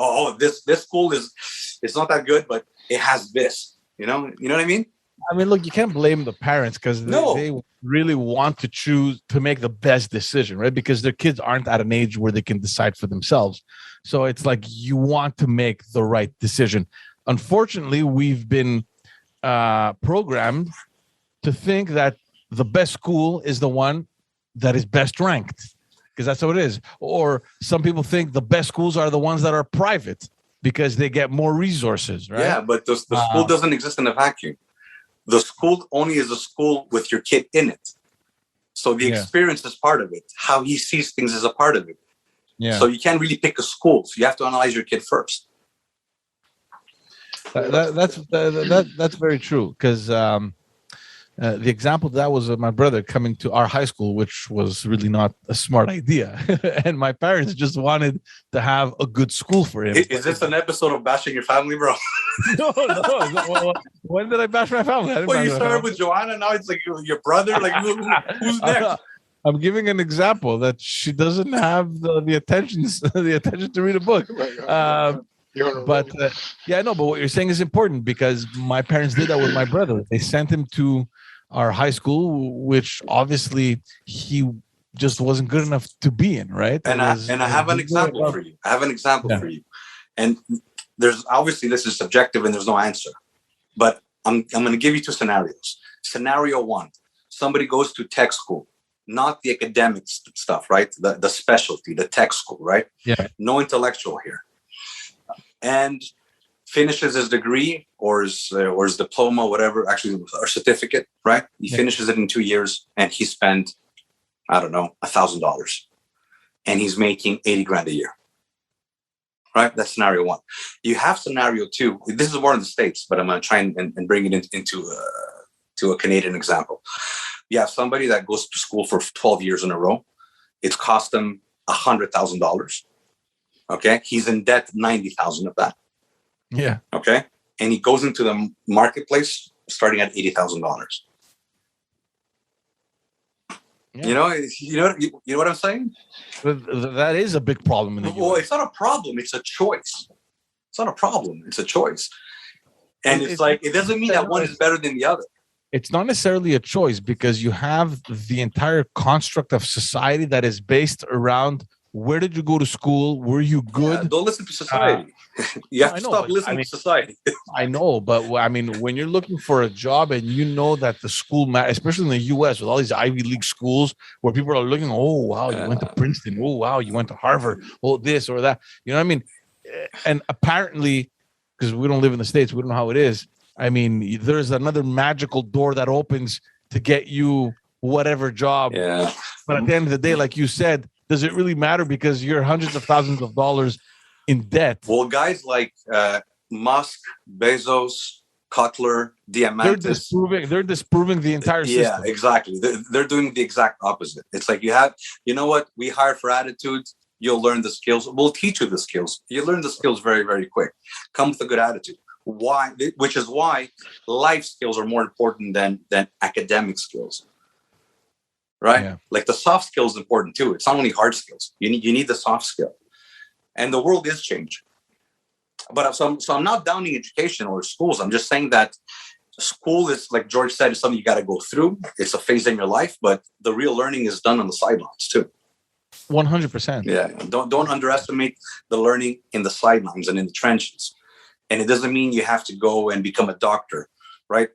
this school it's not that good, but it has this, you know what I mean? I mean, look, you can't blame the parents because they really want to choose to make the best decision, right? Because their kids aren't at an age where they can decide for themselves. So it's like you want to make the right decision. Unfortunately, we've been programmed to think that the best school is the one that is best ranked, because that's how it is. Or some people think the best schools are the ones that are private because they get more resources, right? Yeah, but the school doesn't exist in a vacuum. The school only is a school with your kid in it. So the experience is part of it. How he sees things is a part of it. Yeah. So you can't really pick a school. So you have to analyze your kid first. That's very true, because the example that was my brother coming to our high school, which was really not a smart idea. And my parents just wanted to have a good school for him. Is this an episode of bashing your family, bro? No. When did I bash my family? Well, you started with Joanna. Now it's like your brother. Like who's next? I'm giving an example that she doesn't have the attention to read a book. But what you're saying is important, because my parents did that with my brother. They sent him to our high school, which obviously he just wasn't good enough to be in, right? And I have an example for you. For you. And there's obviously, this is subjective and there's no answer. But I'm going to give you two scenarios. Scenario one, somebody goes to tech school, not the academic stuff, right? The specialty, the tech school, right? Yeah. No intellectual here. And finishes his degree or his diploma, whatever, actually, or certificate, right? He finishes it in 2 years and he spent, I don't know, $1,000. And he's making 80 grand a year, right? That's scenario one. You have scenario two. This is more in the States, but I'm going to try and bring it into a Canadian example. You have somebody that goes to school for 12 years in a row. It's cost him $100,000. Okay. He's in debt, 90,000 of that. Yeah. Okay. And he goes into the marketplace starting at $80,000. Yeah. You know what I'm saying? That is a big problem in the US. Well, it's not a problem. It's a choice. It's not a problem. It's a choice. And it's like, it doesn't mean that one is better than the other. It's not necessarily a choice, because you have the entire construct of society that is based around where did you go to school? Were you good? Yeah, don't listen to society. You have to stop listening to society. I know, but I mean, when you're looking for a job and you know that the school, especially in the U.S. with all these Ivy League schools where people are looking, oh, wow, you went to Princeton. Oh, wow, you went to Harvard. Oh, this or that. You know what I mean? And apparently, because we don't live in the States, we don't know how it is. I mean, there's another magical door that opens to get you whatever job. Yeah. But at the end of the day, like you said, does it really matter because you're hundreds of thousands of dollars in debt? Well, guys like Musk, Bezos, Cutler, Diamantis, they're disproving the entire system. Yeah, exactly. They're doing the exact opposite. It's like you know what? We hire for attitudes. You'll learn the skills. We'll teach you the skills. You learn the skills very, very quick. Come with a good attitude. Why? Which is why life skills are more important than academic skills. Right? Yeah. Like the soft skills is important too. It's not only hard skills. You need the soft skill. And the world is changing. But so I'm not downing education or schools. I'm just saying that school is, like George said, is something you got to go through. It's a phase in your life, but the real learning is done on the sidelines too. 100%. Yeah. Don't underestimate the learning in the sidelines and in the trenches. And it doesn't mean you have to go and become a doctor, right?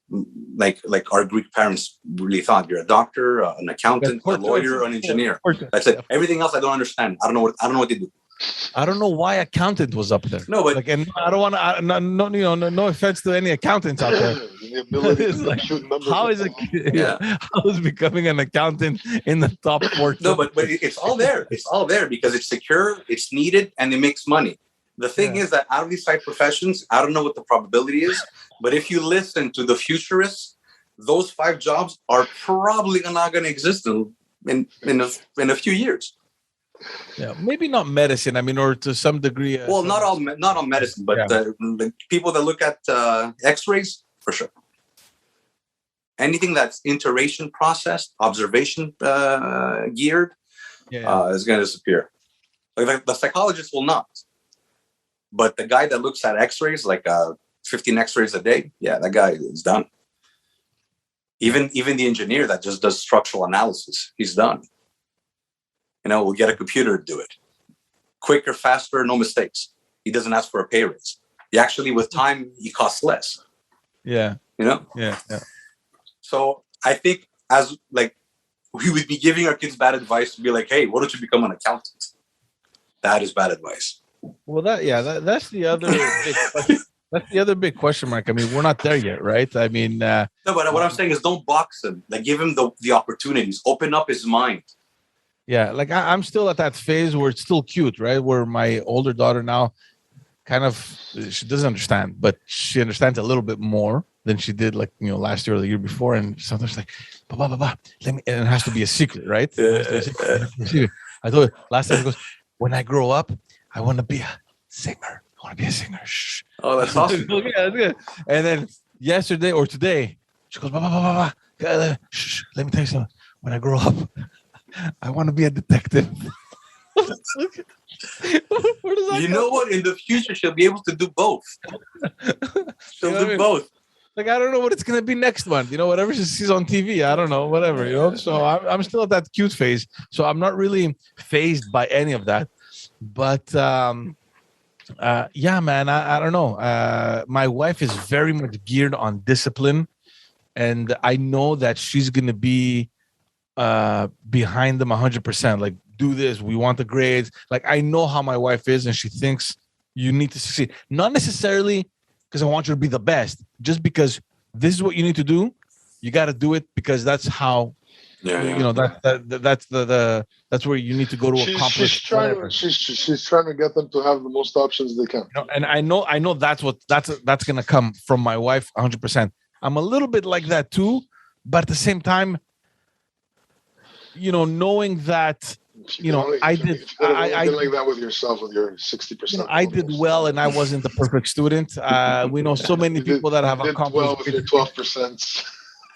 Like our Greek parents really thought you're a doctor, an accountant, a lawyer, an engineer. That's it. Everything else I don't understand. I don't know what they do. I don't know why accountant was up there. No, but like, and I don't want to. No offense to any accountants out there. The ability to like, compute numbers. how is how is becoming an accountant in the top 4? No, but it's all there. It's all there because it's secure, it's needed, and it makes money. The thing is that out of these side professions, I don't know what the probability is, but if you listen to the futurists, those 5 jobs are probably not going to exist in a few years. Yeah, maybe not medicine. I mean, or to some degree. Well, not all medicine, but the people that look at X-rays for sure. Anything that's iteration processed, observation geared, is going to disappear. Like the psychologist will not, but the guy that looks at X-rays, like 15 X-rays a day, that guy is done. Even the engineer that just does structural analysis, he's done. We'll get a computer to do it. Quicker, faster, no mistakes. He doesn't ask for a pay raise. He actually, with time, he costs less. Yeah. Yeah. So I think we would be giving our kids bad advice to be like, hey, why don't you become an accountant? That is bad advice. Well, that's the other that's the other big question mark. I mean, we're not there yet, right? I mean, no, but what I'm saying is don't box him. Like, give him the opportunities. Open up his mind. Yeah, like I'm still at that phase where it's still cute, right? Where my older daughter now she doesn't understand, but she understands a little bit more than she did last year or the year before. And sometimes she's like, Baba, let me, and it has to be a secret, right? I told her last time, she goes, when I grow up, I want to be a singer. I want to be a singer. Shh. Oh, that's awesome. Yeah. And then yesterday or today, she goes, Baba, shh, let me tell you something. When I grow up, I want to be a detective. Where does that know what? In the future, she'll be able to do both. She'll do both. Like, I don't know what it's going to be next month. Whatever she sees on TV. I don't know, whatever, So I'm still at that cute phase. So I'm not really phased by any of that. But, man, I don't know. My wife is very much geared on discipline. And I know that she's going to be behind them 100%. Like, do this, we want the grades. Like, I know how my wife is, and she thinks you need to succeed, not necessarily because I want you to be the best, just because this is what you need to do. You got to do it because that's how that's where you need to go to accomplish. She's trying to get them to have the most options they can. And I know that's gonna come from my wife 100%. I'm a little bit like that too, but at the same time, knowing that, I did like that with yourself, with your 60%. I did well, and I wasn't the perfect student. We know so many people that have accomplished well with your 12%.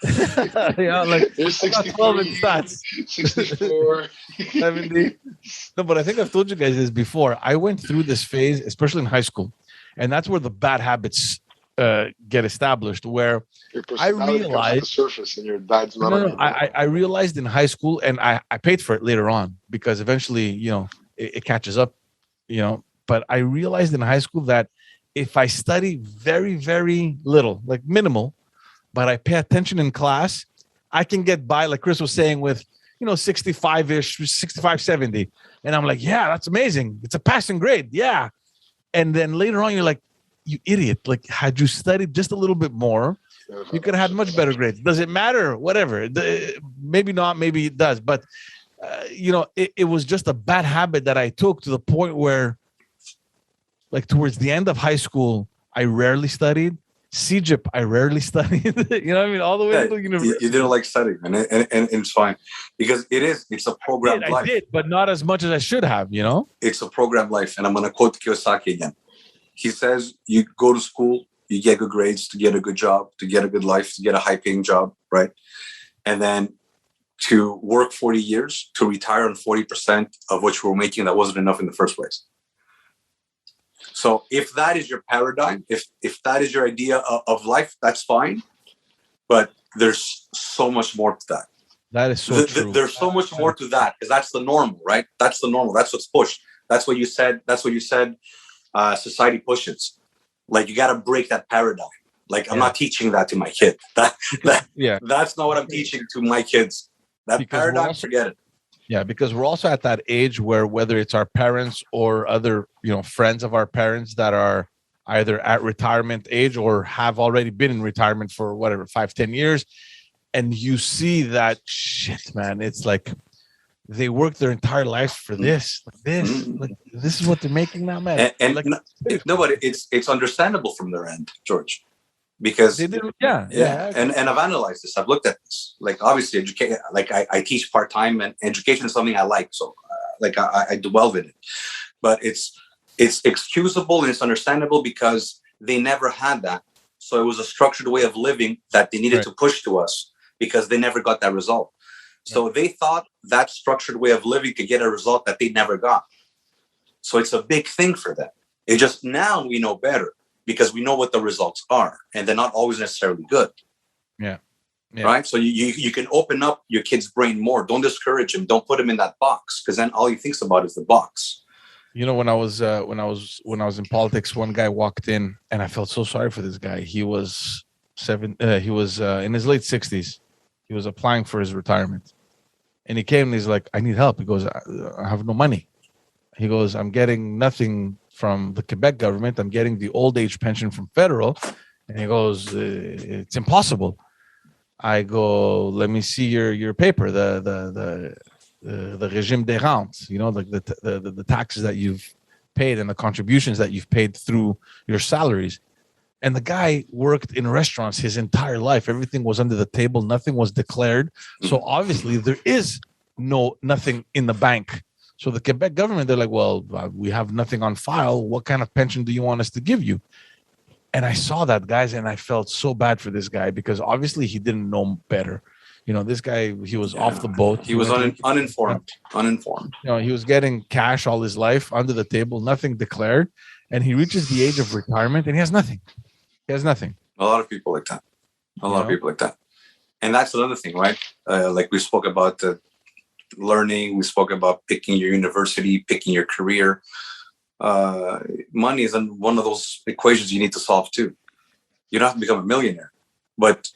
Like you're 12 in stats. 64, 70. No, but I think I've told you guys this before. I went through this phase, especially in high school, and that's where the bad habits get established, where I realized the surface and your dad's not. I realized in high school, and I paid for it later on because eventually, it catches up, but I realized in high school that if I study very, very little, like minimal, but I pay attention in class, I can get by, like Chris was saying, with 65-ish, 65, 70. And I'm like, yeah, that's amazing. It's a passing grade. Yeah. And then later on, you're like, you idiot. Like, had you studied just a little bit more, You could have had much better grades. Does it matter? Whatever. Maybe not. Maybe it does. But it was just a bad habit that I took to the point where, like, towards the end of high school, I rarely studied. CGIP, I rarely studied. You know what I mean? All the way to university. You didn't like studying, and it's fine because it's a programmed life. I did, but not as much as I should have, It's a programmed life. And I'm going to quote Kiyosaki again. He says, you go to school, you get good grades to get a good job, to get a good life, to get a high-paying job, right? And then to work 40 years, to retire on 40% of what you were making that wasn't enough in the first place. So if that is your paradigm, if that is your idea of life, that's fine. But there's so much more to that. That is so true. There's so much more to that because that's the normal, right? That's the normal. That's what's pushed. That's what you said. Society pushes. Like, you got to break that paradigm. Like, I'm not teaching that to my kid. That's not what I'm teaching to my kids. That paradigm, forget it. Yeah, because we're also at that age where whether it's our parents or other, friends of our parents that are either at retirement age or have already been in retirement for 5-10 years. And you see that shit, man. It's like they work their entire lives for this. Like, this is what they're making now, man. And but it's understandable from their end, George. Because they did, and I've analyzed this. I've looked at this. Like, obviously, I teach part time, and education is something I like. So, I delve in it. But it's excusable and it's understandable because they never had that. So it was a structured way of living that they needed to push to us because they never got that result. So they thought that structured way of living could get a result that they never got. So it's a big thing for them. It just, now we know better. Because we know what the results are, and they're not always necessarily good. Yeah. Right. So you can open up your kid's brain more. Don't discourage him. Don't put him in that box, because then all he thinks about is the box. When I was in politics, one guy walked in, and I felt so sorry for this guy. He was in his late 60s. He was applying for his retirement, and he came and he's like, "I need help." He goes, "I have no money." He goes, "I'm getting nothing from the Quebec government. I'm getting the old age pension from federal." And he goes, "It's impossible." I go, "Let me see your paper, the régime des rentes, the taxes that you've paid and the contributions that you've paid through your salaries." And the guy worked in restaurants his entire life. Everything was under the table. Nothing was declared. So obviously there is nothing in the bank. So the Quebec government, they're like, "Well, we have nothing on file. What kind of pension do you want us to give you?" And I saw that, guys, and I felt so bad for this guy because obviously he didn't know better. This guy, he was off the boat. He was uninformed. He was getting cash all his life under the table, nothing declared. And he reaches the age of retirement and he has nothing. A lot of people like that. And that's another thing, right? Like we spoke about learning, we spoke about picking your university, picking your career. Money is one of those equations you need to solve too. You don't have to become a millionaire, but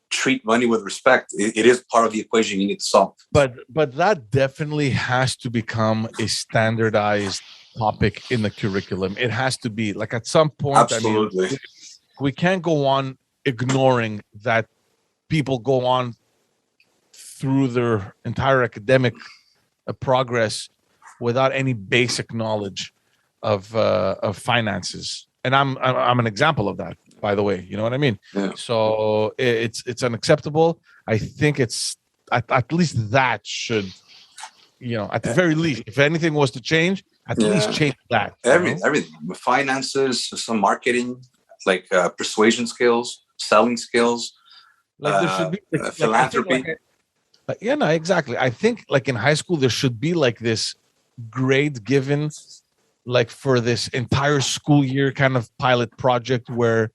treat money with respect. It is part of the equation you need to solve. But that definitely has to become a standardized topic in the curriculum. It has to be, like, at some point. Absolutely. I mean, we can't go on ignoring that people go on through their entire academic progress without any basic knowledge of finances. And I'm an example of that, by the way. You know what I mean? Yeah. So it's unacceptable. I think it's at least that should, at the very least, if anything was to change, at least change that. Everything. Finances, some marketing, like persuasion skills, selling skills, like there should be philanthropy. Exactly. I think, like, in high school, there should be like this grade given, like, for this entire school year kind of pilot project where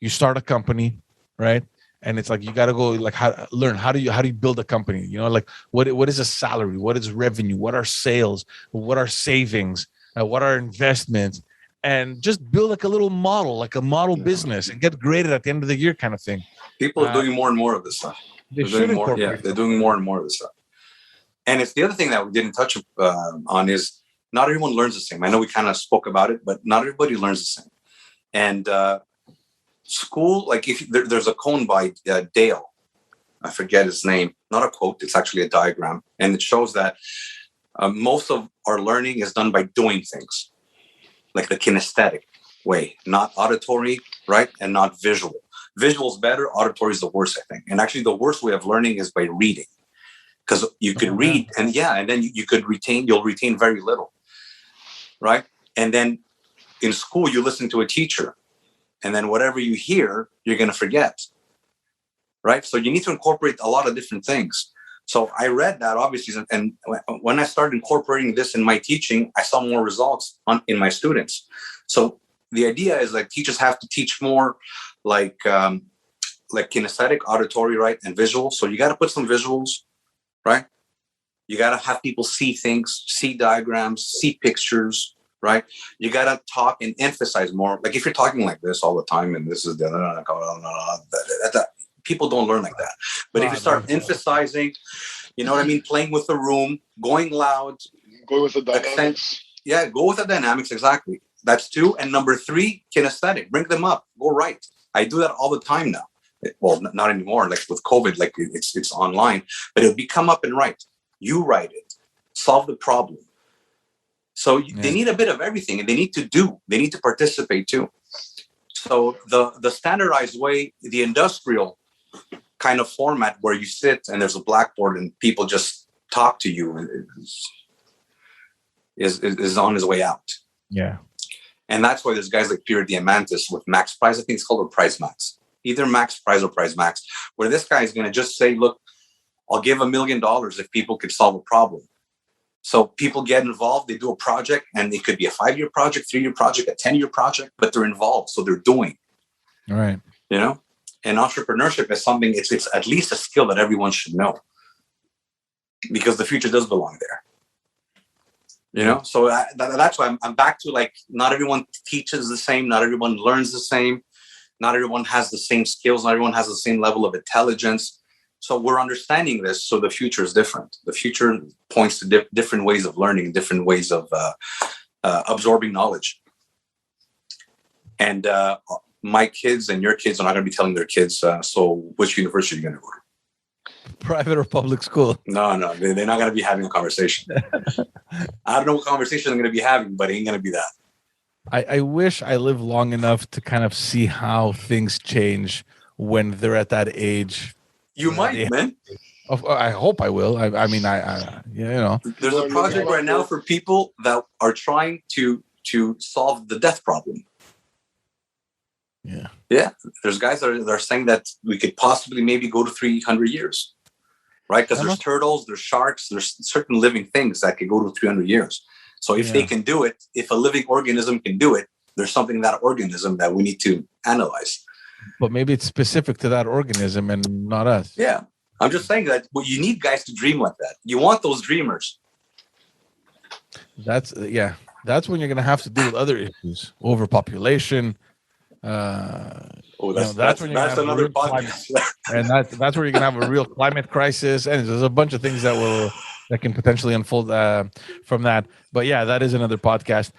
you start a company, right? And it's like, you got to go, like, how do you build a company? Like, what is a salary? What is revenue? What are sales? What are savings? What are investments? And just build like a little model, like a model business, and get graded at the end of the year, kind of thing. People are doing more and more of this stuff. They're doing more and more of this stuff. And it's the other thing that we didn't touch on is not everyone learns the same. I know we kind of spoke about it, but not everybody learns the same. And school, like if there's a cone by Dale, I forget his name, not a quote, it's actually a diagram. And it shows that most of our learning is done by doing things, like the kinesthetic way, not auditory, right? And not visual. Visual's better, auditory is the worst, I think. And actually the worst way of learning is by reading. Because you could read and then you'll retain very little, right? And then in school, you listen to a teacher, and then whatever you hear, you're going to forget, right? So you need to incorporate a lot of different things. So I read that, obviously, and when I started incorporating this in my teaching, I saw more results in my students. So the idea is like teachers have to teach more like kinesthetic, auditory, right, and visual. So you got to put some visuals, right? You got to have people see things, see diagrams, see pictures, right? You got to talk and emphasize more. Like if you're talking like this all the time and this is people don't learn like that. But if you start emphasizing, you know what I mean? Playing with the room, going loud. Go with the dynamics. Go with the dynamics. Exactly. That's 2. And number 3, kinesthetic. Bring them up. Go write. I do that all the time now. Well, not anymore. Like with COVID, like it's online, but it'll be come up and write. You write it, solve the problem. So they need a bit of everything, and they need to participate too. So the standardized way, the industrial kind of format where you sit and there's a blackboard and people just talk to you is on his way out. Yeah. And that's why there's guys like Pierre Diamantis with Max Prize. I think it's called a Prize Max. Either Max Prize or Prize Max, where this guy is going to just say, look, I'll give $1 million if people could solve a problem. So people get involved, they do a project, and it could be a 5-year project, 3-year project, a 10-year project, but they're involved. So they're doing. All right. You know, and entrepreneurship is something, it's at least a skill that everyone should know, because the future does belong there. You know, so that's why I'm back to like, not everyone teaches the same. Not everyone learns the same. Not everyone has the same skills. Not everyone has the same level of intelligence. So we're understanding this. So the future is different. The future points to different ways of learning, different ways of absorbing knowledge. And my kids and your kids are not going to be telling their kids, so which university are you going to go to? Private or public school? No, they're not going to be having a conversation. I don't know what conversation they're going to be having, but it ain't going to be that. I wish I lived long enough to kind of see how things change when they're at that age. You might, man. I hope I will. I mean, you know. There's a project right now for people that are trying to solve the death problem. Yeah. There's guys that are saying that we could possibly maybe go to 300 years, right? Because there's turtles, there's sharks, there's certain living things that could go to 300 years. So if they can do it, if a living organism can do it, there's something in that organism that we need to analyze. But maybe it's specific to that organism and not us. Yeah. I'm just saying that you need guys to dream like that. You want those dreamers. That's when you're going to have to deal with other issues, overpopulation. That's another podcast. And that's where you're going to have a real climate crisis. And there's a bunch of things that can potentially unfold from that. But yeah, that is another podcast.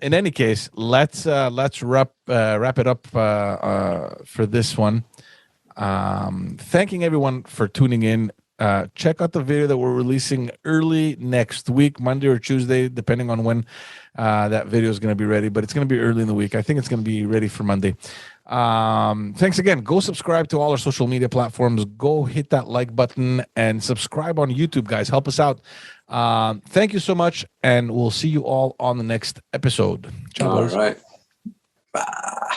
In any case, let's wrap it up for this one. Thanking everyone for tuning in. Check out the video that we're releasing early next week, Monday or Tuesday, depending on when that video is going to be ready. But it's going to be early in the week. I think it's going to be ready for Monday. Thanks again. Go subscribe to all our social media platforms. Go hit that like button and subscribe on YouTube, guys. Help us out. Thank you so much, and we'll see you all on the next episode. Ciao, all boys. right. Bye.